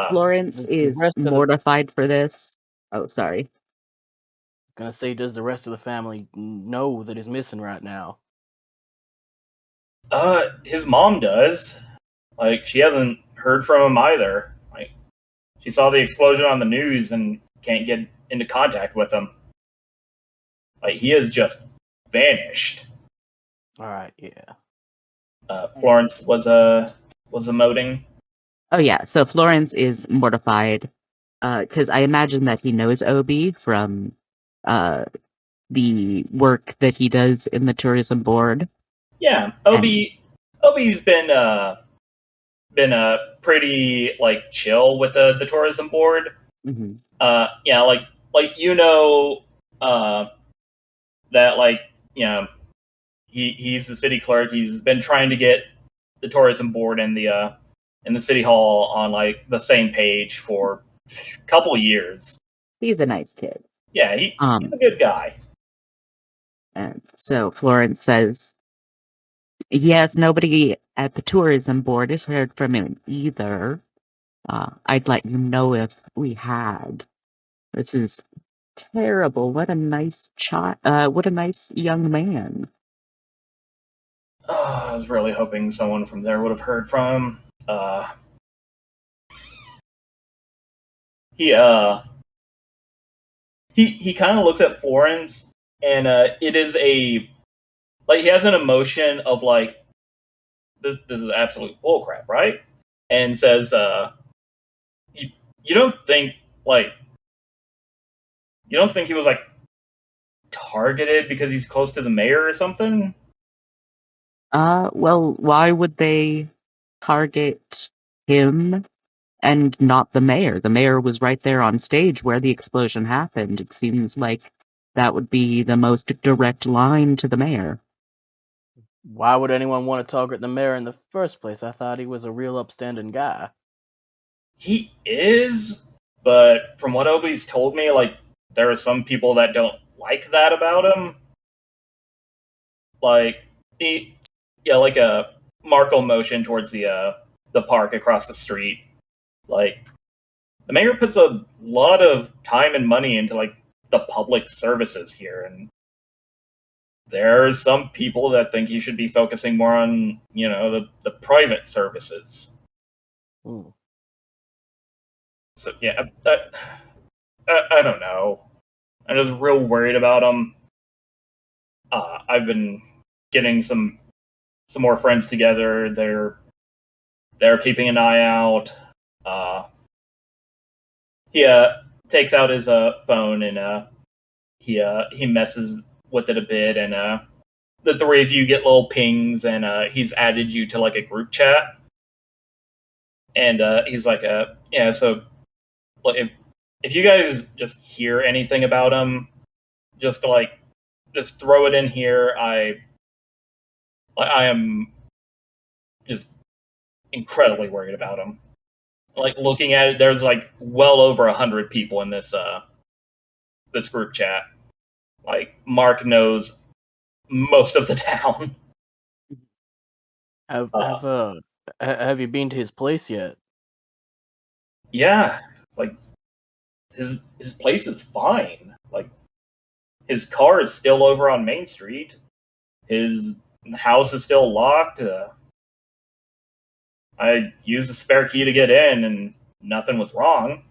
Florence is mortified for this. Oh, sorry. Gonna say, does the rest of the family know that he's missing right now? His mom does. Like, she hasn't heard from him either. Like, she saw the explosion on the news and can't get into contact with him. Like, he has just vanished. All right, yeah. Florence was emoting. Oh yeah, so Florence is mortified because I imagine that he knows Obi from the work that he does in the tourism board. Yeah, Obi's been pretty like chill with the tourism board. Mm-hmm. Yeah, like that, like, he's the city clerk. He's been trying to get the tourism board and the city hall on like the same page for a couple years. He's a nice kid. Yeah, he's a good guy. And so Florence says, yes, nobody at the tourism board has heard from him either. I'd let you know if we had. This is terrible. What a nice child. What a nice young man. I was really hoping someone from there would have heard from him. He kind of looks at Florence, and it is he has an emotion of like, this is absolute bullcrap, right? And says, you don't think he was like targeted because he's close to the mayor or something? Well, why would they target him and not the mayor? The mayor was right there on stage where the explosion happened. It seems like that would be the most direct line to the mayor. Why would anyone want to target the mayor in the first place? I thought he was a real upstanding guy. He is, but from what Obi's told me, like, there are some people that don't like that about him. Like, like a Marco motion towards the park across the street. Like, the mayor puts a lot of time and money into like the public services here, and there are some people that think he should be focusing more on, the private services. Ooh. So yeah, I don't know. I'm just real worried about him. I've been getting some more friends together. They're keeping an eye out. He takes out his phone, and he messes with it a bit, and the three of you get little pings, and he's added you to like a group chat. And he's like, yeah. So, like, if you guys just hear anything about him, just throw it in here. I am just incredibly worried about him. Like looking at it, there's like well over 100 people in this this group chat. Like Mark knows most of the town. Have you been to his place yet? Yeah, like his place is fine. Like his car is still over on Main Street. His house is still locked. I used a spare key to get in, and nothing was wrong.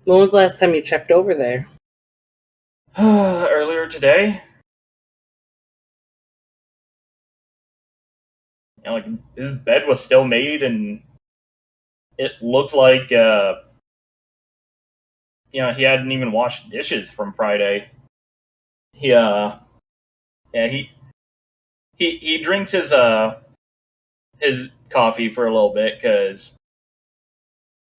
When was the last time you checked over there? Earlier today. You know, like his bed was still made, and it looked like he hadn't even washed dishes from Friday. Yeah, he drinks his coffee for a little bit because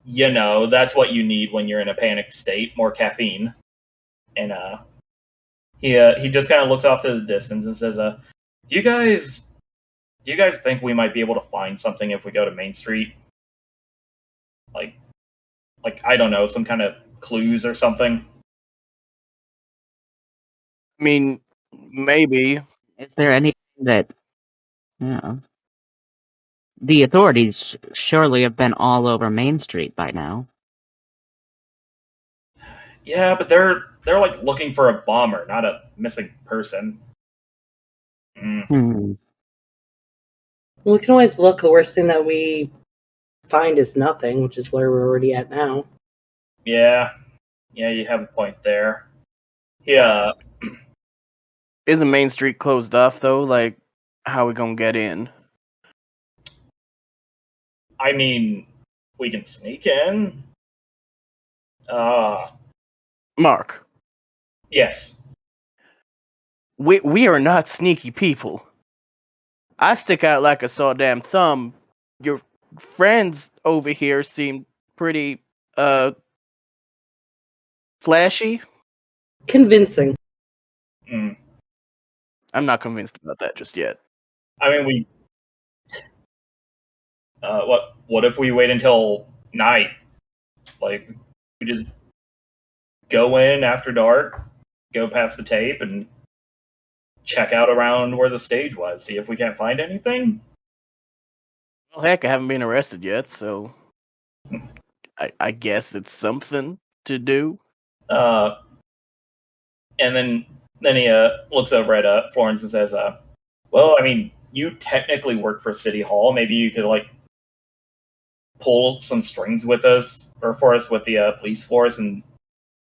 that's what you need when you're in a panicked state, more caffeine. And he just kind of looks off to the distance and says, do you guys think we might be able to find something if we go to Main Street? Like I don't know, some kind of clues or something. I mean, maybe. Is there anything that, the authorities surely have been all over Main Street by now. Yeah, but they're like looking for a bomber, not a missing person. Hmm. Well, we can always look. The worst thing that we find is nothing, which is where we're already at now. Yeah, you have a point there. Yeah. Isn't Main Street closed off though? Like, how we gonna get in? I mean, we can sneak in. Mark, Yes. we are not sneaky people. I stick out like a sawdam thumb. Your friends over here seem pretty flashy. Convincing. I'm not convinced about that just yet. I mean, we. What if we wait until night? Like, we just go in after dark, go past the tape, and check out around where the stage was. See if we can't find anything. Well, heck, I haven't been arrested yet, so I guess it's something to do. And then he looks over at Florence and says, "Well, I mean, you technically work for City Hall. Maybe you could like pull some strings with us or for us with the police force and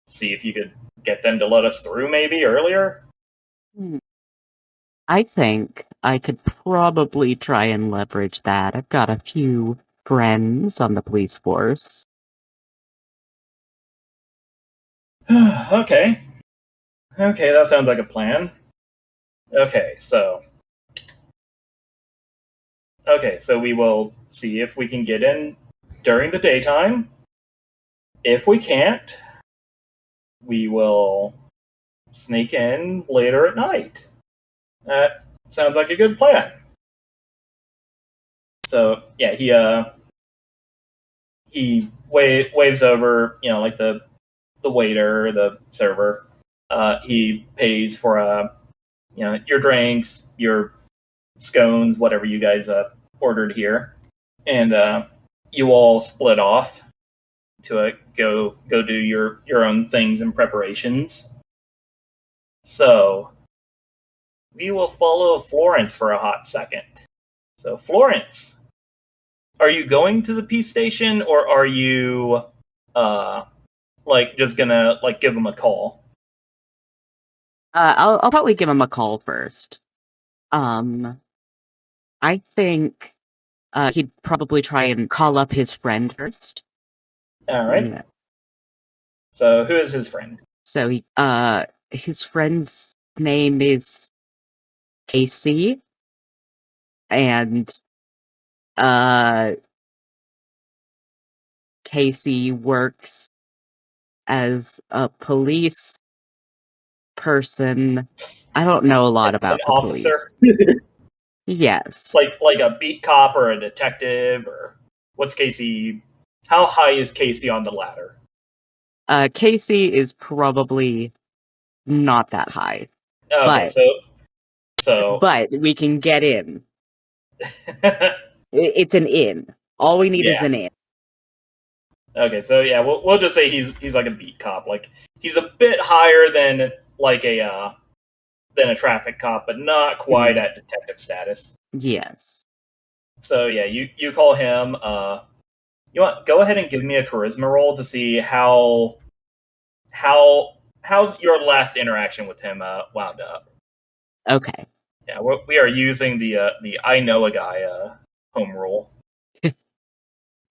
see if you could get them to let us through maybe earlier." I think I could probably try and leverage that. I've got a few friends on the police force. Okay, that sounds like a plan. Okay, so we will see if we can get in during the daytime. If we can't, we will sneak in later at night. That sounds like a good plan. So yeah, he waves over, like the waiter, the server. He pays for your drinks, your scones, whatever you guys ordered here, and you all split off to go do your own things and preparations. So we will follow Florence for a hot second. So Florence, are you going to the peace station, or are you just gonna give them a call? I'll probably give him a call first. I think he'd probably try and call up his friend first. All right. Yeah. So who is his friend? So his friend's name is Casey, and Casey works as a police person. I don't know a lot about An the officer, police. Yes. like a beat cop or a detective, or what's Casey? How high is Casey on the ladder? Casey is probably not that high, Okay, so but we can get in. It's an in. All we need is yeah. an in. Okay, so yeah, we'll just say he's like a beat cop. Like he's a bit higher than like a than a traffic cop, but not quite at detective status. Yes. So yeah, you call him. You want go ahead and give me a charisma roll to see how your last interaction with him wound up. Okay. Yeah, we are using the I know a guy home rule.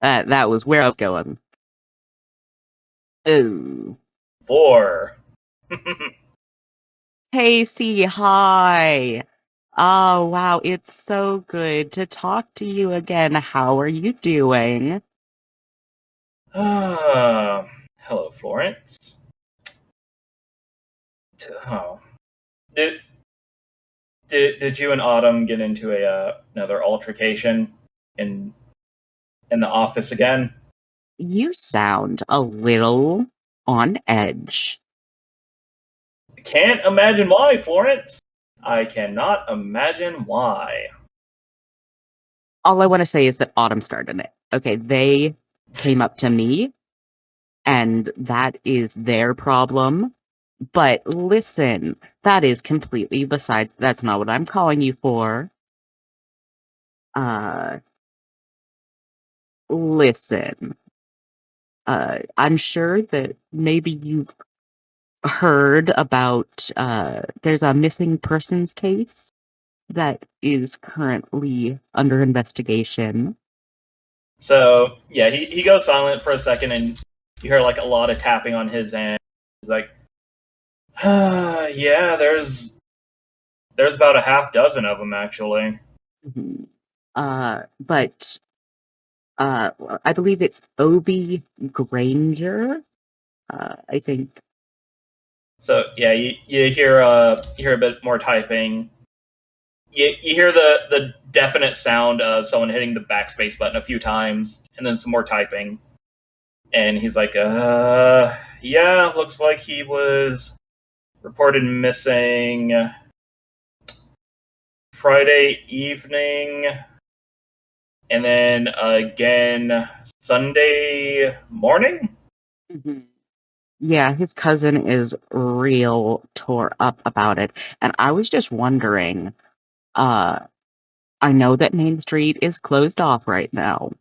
That was where I was going. Ooh. 4. Casey, hi. Oh, wow. It's so good to talk to you again. How are you doing? Hello, Florence. Oh, did did you and Autumn get into another altercation in the office again? You sound a little on edge. Can't imagine why, Florence. I cannot imagine why. All I want to say is that Autumn started it. Okay, they came up to me, and that is their problem. But listen, that is completely besides. That's not what I'm calling you for. Uh, listen. I'm sure that maybe you've heard about. There's a missing persons case that is currently under investigation. So yeah, he goes silent for a second, and you hear like a lot of tapping on his end. He's like, yeah, there's about a half dozen of them actually. Mhm. But I believe it's Obi Granger. I think. So yeah, you hear a bit more typing. You hear the definite sound of someone hitting the backspace button a few times, and then some more typing. And he's like, yeah, looks like he was reported missing Friday evening, and then again Sunday morning. Mhm. Yeah, his cousin is real tore up about it, and I was just wondering. Uh, I know that Main Street is closed off right now.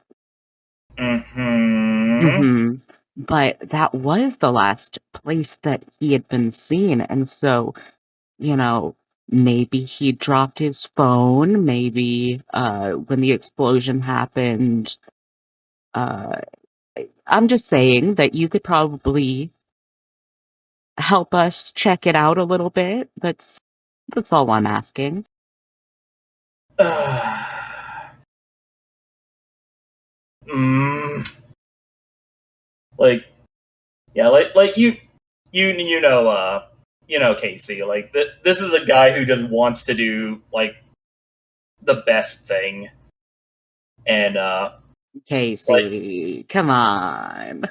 Mm-hmm. Hmm. But that was the last place that he had been seen. And so, you know, maybe he dropped his phone. Maybe when the explosion happened, uh, I'm just saying that you could probably help us check it out a little bit. That's all I'm asking. mm, like yeah, like you know Casey. Like this is a guy who just wants to do like the best thing, and like Casey, come on.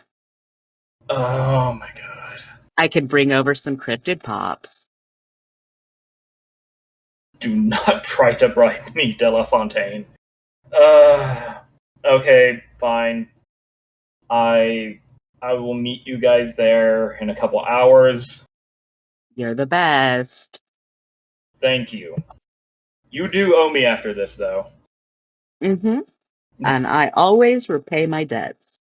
oh my god, I could bring over some cryptid pops. do not try to bribe me, De La Fontaine. Okay, fine. I I will meet you guys there in a couple hours. You're the best. Thank you. You do owe me after this, though. Mm-hmm. And I always repay my debts.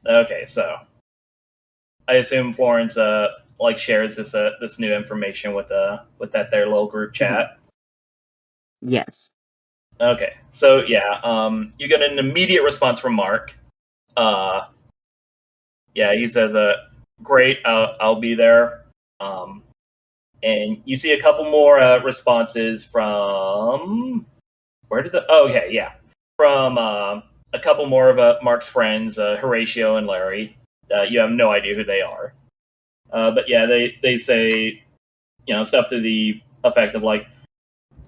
Okay, so I assume Florence like shares this new information with that their little group chat. Yes. Okay, so yeah, you get an immediate response from Mark. Yeah, he says, great, I'll be there. And you see a couple more responses from where did the? Oh, okay, yeah, from a couple more of Mark's friends, Horatio and Larry. You have no idea who they are. But yeah, they say, stuff to the effect of like,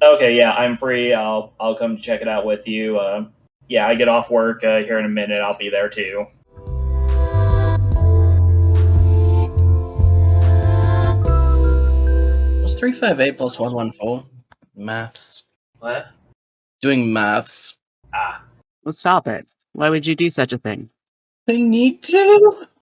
okay, yeah, I'm free. I'll come check it out with you. Yeah, I get off work here in a minute. I'll be there too. Was 358 plus 114 maths? What? Doing maths. Ah, Well, stop it. Why would you do such a thing? I need to.